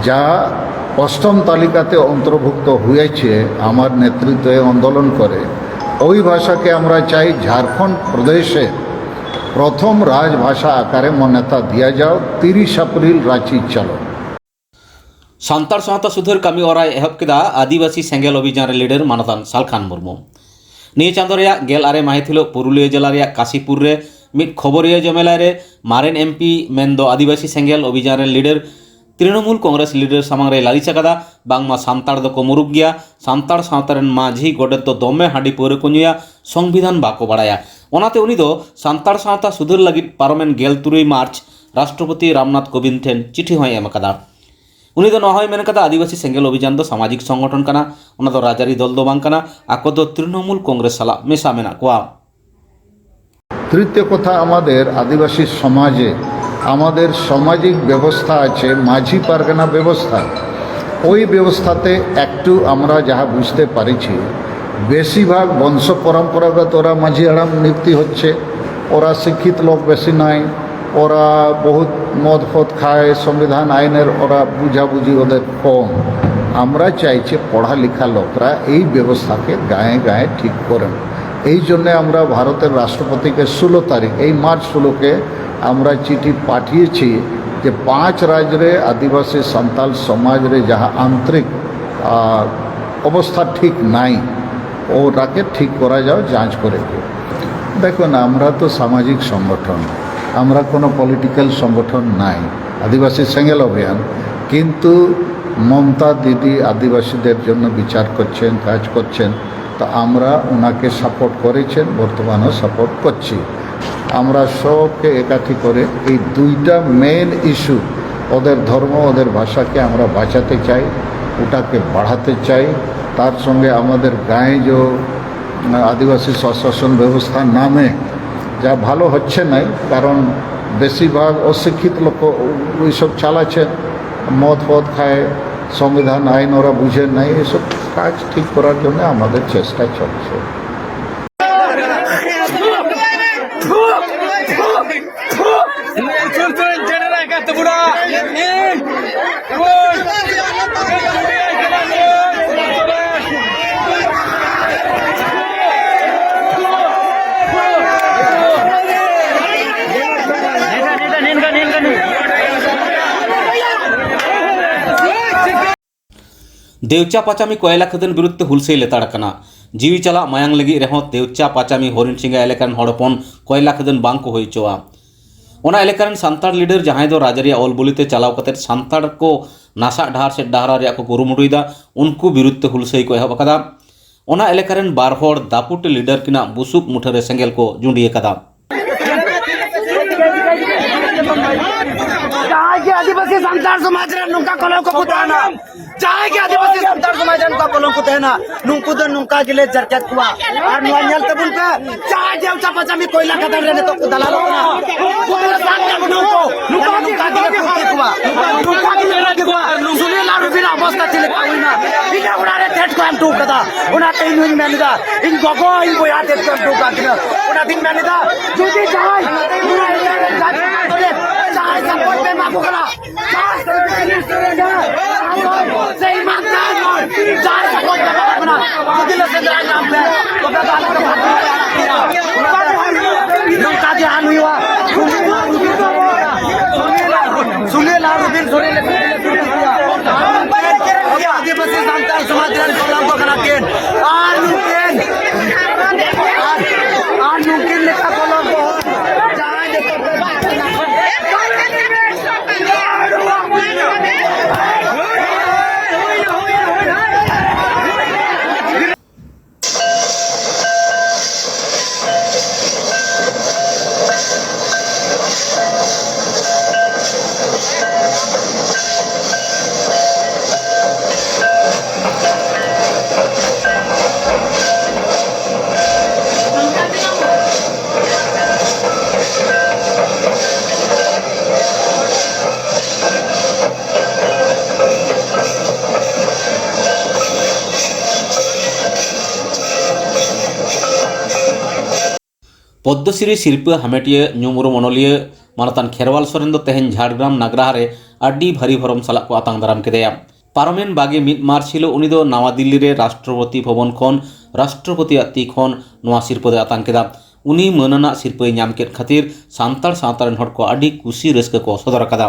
যা অষ্টম তালিকাতে অন্তর্ভুক্ত হয়েছে আমার নেতৃত্বে আন্দোলন করে, ওই ভাষাকে আমরা চাই ঝাড়খণ্ড প্রদেশে প্রথম রাজভাষা আকারে মান্যতা দিয়া যাও। 30 এপ্রিল রাঁচি চলো। सान्ताड़ सावता सुधार कमी ओराय एहब केदा आदिवासी सेंगेल अभियान लिडर मानतान सालखान मुर्मू निये चांदो रेया 11 माहित हिलो पुरुलिया जिला रेया काशीपुर रे मिड खबरिया जमेला रे मारेन एमपी मेन दो आदिवासी सेंगेल अभियान लिडर तृणमूल कांग्रेस लिडर सामांग रे लालिचा कदा बांगमा सान्ताड़ दो को मुरुग गया। सान्ताड़ सावतारेन माझी गोडेत दो दोमे हाडी पौरे को नुया संविधान बाको बाड़ाया। ओनाते उनी दो सान्ताड़ सावता सुधार लगिद पारमेन 13 मार्च राष्ट्रपति रामनाथ कोविंद ठेन चिठी होय एम कदा। उनी दो नहय मेन कदा आदिवासी सेंगेल अभियान दो सामाजिक संगठन कना, ओना दो राजारी दल दो बांग कना, आको दो तृणमूल कांग्रेस साला मेसा मेना कोआ। তৃতীয় কথা, আমাদের আদিবাসী সমাজে আমাদের সামাজিক ব্যবস্থা আছে, মাঝি পারগানা ব্যবস্থা। ওই ব্যবস্থাতে একটু আমরা যাহা বুঝতে পারিছি, বেশিরভাগ বংশ পরম্পরাগত ওরা মাঝি হারাম নিযুক্তি হচ্ছে। ওরা শিক্ষিত লোক বেশি নাই, ওরা বহুত মদ ফদ খায়, সংবিধান আইনের ওরা বুঝাবুঝি ওদের কম। আমরা চাইছি পড়ালেখা লোকরা এই ব্যবস্থাকে গায়ে গায়ে ঠিক করেন। এই জন্যে আমরা ভারতের রাষ্ট্রপতিকে 16 তারিখ এই মার্চ 16কে আমরা চিঠি পাঠিয়েছি যে 5 রাজ্যে আদিবাসী সান্তাল সমাজরে যাহা আন্তরিক অবস্থা ঠিক নাই, ওটাকে ঠিক করা যাও, যাঞ্চ করে। দেখুন, আমরা তো সামাজিক সংগঠন, আমরা কোনো পলিটিক্যাল সংগঠন নাই। আদিবাসী সেঙ্গেল অভিযান কিন্তু মমতা দিদি আদিবাসীদের জন্য বিচার করছেন, কাজ করছেন, তো আমরা ওনাকে সাপোর্ট করেছেন, বর্তমানেও সাপোর্ট করছি। আমরা সবকে একাঠি করে এই দুইটা মেন ইস্যু, ওদের ধর্ম ওদের ভাষাকে আমরা বাঁচাতে চাই, ওটাকে বাড়াতে চাই। তার সঙ্গে আমাদের গায়ে যে আদিবাসী স্বশাসন ব্যবস্থা নামে যা ভালো হচ্ছে নাই, কারণ বেশিরভাগ অশিক্ষিত লোক ওইসব চালাচ্ছেন, মদ ফদ খায়, সংবিধান আইন ওরা বুঝেন নাই। এসব কাজ ঠিক করার জন্য আমাদের চেষ্টা চলছে। देवचा पाचामी कोयला खदन विरुद्ध हुलसे लेताड़कना जीवी चला मायांग लगी रहो देवचा पाचामी हरिन सिंगा एलेकान हड़पन कोयला खदन बांग को होई चोआ। ओना एलेकान सान्ताड़ लीडर जहां दो राजरिया ओल बोलीते चलाव कते सान्ताड़ को नासा डहार से डहारा रे को गुरुमुडुइदा उनको विरुद्ध हुलसे को एहब कदा। ओना एलेकान बारहोड़ दापुट लीडर किना बुसुक मुठरे सेंगेल को जुंडिए कदा। आदिवासी सान्ताड़ समाज रे नुका कलम को पुताना चाहे कि आदिवासी सान्ताड़ समाज रे नुका कलम को तेना नुकु दो नुका के ले जरकत कुआ और नोनियल तबुल पे चाहे देवचा पचामी कोयला कदर रे तो दलालो ना पूरे सामने नुको नुका के ले कुआ नुका के ले कुआ सुने ला रुबिना अवस्था थिले पाइना बिना उड़ारे ठेट को हम टू कदा उना ते इन मेनिदा इन गगो इन बोया ते तो टू का दिना उना दिन मेनिदा जुदी चाहे उना जाते चाहे सपोर्ट पे माफू करा चाहे सही मानता है चाहे सपोर्ट पे माफू करा जुदी ले संद्रा नाम पे तो का बात का नुका जे हान हुआ सुने ला रुबिन सुने ले आदिवासी सान्ताड़ समाज रे कलम को करा के आन नुकिन लेखा कलम को पद्मश्री शिल्पी हामेटिया ᱧᱩᱢ ᱩᱨᱩᱢ ᱚᱱᱚᱞᱤᱭᱟᱹ ᱢᱟᱱᱚᱛᱟᱱ ᱠᱷᱮᱨᱣᱟᱞ ᱥᱚᱨᱮᱱ ᱫᱚ ᱛᱮᱦᱮᱧ ঝাড়গ্রাম ᱱᱟᱜᱨᱟᱦᱟ ᱨᱮ ᱟᱹᱰᱤ ᱵᱷᱟᱨᱤ ᱵᱷᱚᱨᱚᱢ ᱥᱟᱞᱟᱜ ᱠᱚ ᱟᱛᱟᱝ ᱫᱟᱨᱟᱢ ᱠᱮᱫᱮᱭᱟ। ᱯᱟᱨᱚᱢᱮᱱ 21 ᱢᱟᱨᱪ ᱦᱤᱞᱳᱜ ᱩᱱᱤ ᱫᱚ ᱱᱟᱣᱟ ᱫᱤल्ᱞᱤ ᱨᱮ ᱨᱟᱥᱴᱨᱚᱯᱚति ᱵᱷᱚᱵᱚᱱ ᱠᱷᱚᱱ ᱨᱟᱥᱴᱨᱚᱯᱚतिᱭᱟᱜ ᱛᱤ ᱠᱷᱚᱱ ᱱᱚᱣᱟ ᱥᱤᱨᱯᱟᱹ ᱫᱚᱭ ᱟᱛᱟᱝ ᱠᱮᱫᱟ। ᱩᱱᱤ ᱢᱟᱹᱱᱟᱱᱟᱜ ᱥᱤᱨᱯᱟᱹᱭ ᱧᱟᱢ ᱠᱮᱫ ᱠᱷᱟᱹᱛᱤᱨ ᱥᱟᱱᱛᱟᱲ ᱥᱟᱶᱛᱟ ᱨᱮᱱ ᱦᱚᱲ ᱠᱚ ᱟᱹᱰᱤ ᱠᱩᱥᱤ ᱨᱟᱹᱥᱠᱟᱹ ᱠᱚ ᱥᱚᱫᱚᱨ ᱟᱠᱟᱫᱟ।